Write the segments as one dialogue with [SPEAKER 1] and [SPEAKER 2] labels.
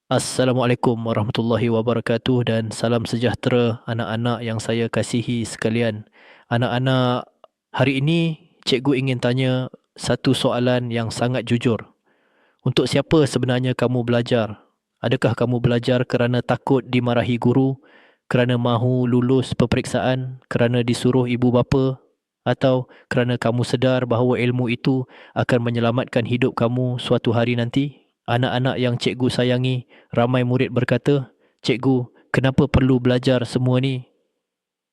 [SPEAKER 1] Assalamualaikum warahmatullahi wabarakatuh dan salam sejahtera anak-anak yang saya kasihi sekalian. Anak-anak, hari ini cikgu ingin tanya satu soalan yang sangat jujur. Untuk siapa sebenarnya kamu belajar? Adakah kamu belajar kerana takut dimarahi guru, kerana mahu lulus peperiksaan, kerana disuruh ibu bapa, atau kerana kamu sedar bahawa ilmu itu akan menyelamatkan hidup kamu suatu hari nanti? Anak-anak yang cikgu sayangi, ramai murid berkata, "Cikgu, kenapa perlu belajar semua ni?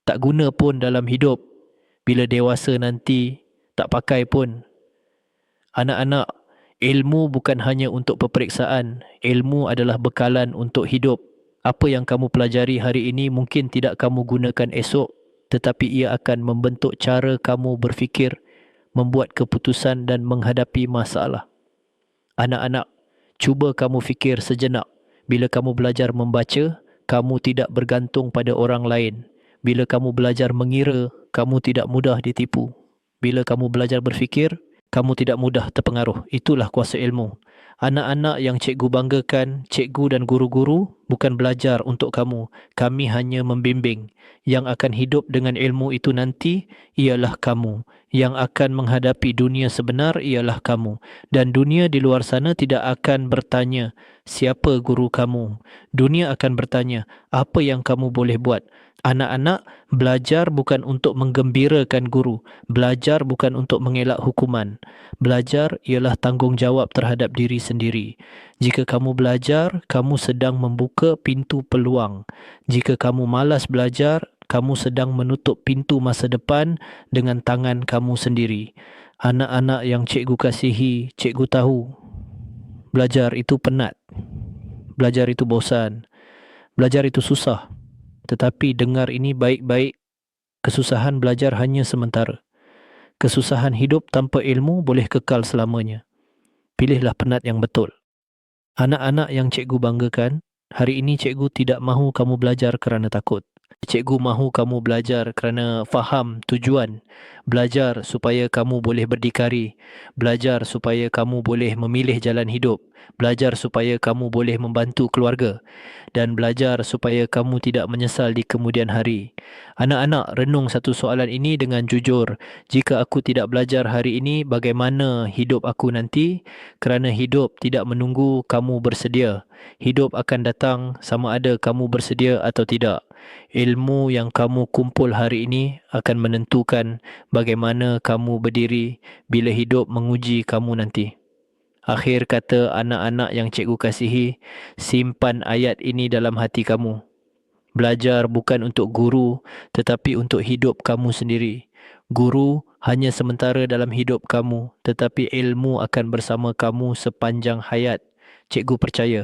[SPEAKER 1] Tak guna pun dalam hidup. Bila dewasa nanti, tak pakai pun." Anak-anak, ilmu bukan hanya untuk peperiksaan. Ilmu adalah bekalan untuk hidup. Apa yang kamu pelajari hari ini mungkin tidak kamu gunakan esok, tetapi ia akan membentuk cara kamu berfikir, membuat keputusan dan menghadapi masalah. Anak-anak, cuba kamu fikir sejenak. Bila kamu belajar membaca, kamu tidak bergantung pada orang lain. Bila kamu belajar mengira, kamu tidak mudah ditipu. Bila kamu belajar berfikir, kamu tidak mudah terpengaruh. Itulah kuasa ilmu. Anak-anak yang cikgu banggakan, cikgu dan guru-guru bukan belajar untuk kamu. Kami hanya membimbing. Yang akan hidup dengan ilmu itu nanti ialah kamu. Yang akan menghadapi dunia sebenar ialah kamu. Dan dunia di luar sana tidak akan bertanya, siapa guru kamu? Dunia akan bertanya, apa yang kamu boleh buat? Anak-anak, belajar bukan untuk menggembirakan guru. Belajar bukan untuk mengelak hukuman. Belajar ialah tanggungjawab terhadap diri sendiri. Jika kamu belajar, kamu sedang membuka pintu peluang. Jika kamu malas belajar, kamu sedang menutup pintu masa depan dengan tangan kamu sendiri. Anak-anak yang cikgu kasihi, cikgu tahu, belajar itu penat. Belajar itu bosan. Belajar itu susah. Tetapi dengar ini baik-baik, kesusahan belajar hanya sementara. Kesusahan hidup tanpa ilmu boleh kekal selamanya. Pilihlah penat yang betul. Anak-anak yang cikgu banggakan, hari ini cikgu tidak mahu kamu belajar kerana takut. Cikgu mahu kamu belajar kerana faham tujuan. Belajar supaya kamu boleh berdikari. Belajar supaya kamu boleh memilih jalan hidup. Belajar supaya kamu boleh membantu keluarga. Dan belajar supaya kamu tidak menyesal di kemudian hari. Anak-anak, renung satu soalan ini dengan jujur. Jika aku tidak belajar hari ini, bagaimana hidup aku nanti? Kerana hidup tidak menunggu kamu bersedia. Hidup akan datang sama ada kamu bersedia atau tidak. Ilmu yang kamu kumpul hari ini akan menentukan bagaimana kamu berdiri bila hidup menguji kamu nanti. Akhir kata anak-anak yang cikgu kasihi, simpan ayat ini dalam hati kamu. Belajar bukan untuk guru, tetapi untuk hidup kamu sendiri. Guru hanya sementara dalam hidup kamu, tetapi ilmu akan bersama kamu sepanjang hayat. Cikgu percaya,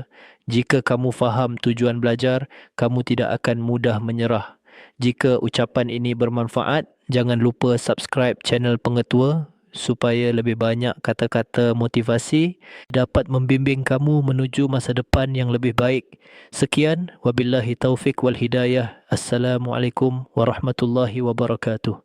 [SPEAKER 1] jika kamu faham tujuan belajar, kamu tidak akan mudah menyerah. Jika ucapan ini bermanfaat, jangan lupa subscribe channel Pengetua supaya lebih banyak kata-kata motivasi dapat membimbing kamu menuju masa depan yang lebih baik. Sekian, wabillahi taufik wal hidayah. Assalamualaikum warahmatullahi wabarakatuh.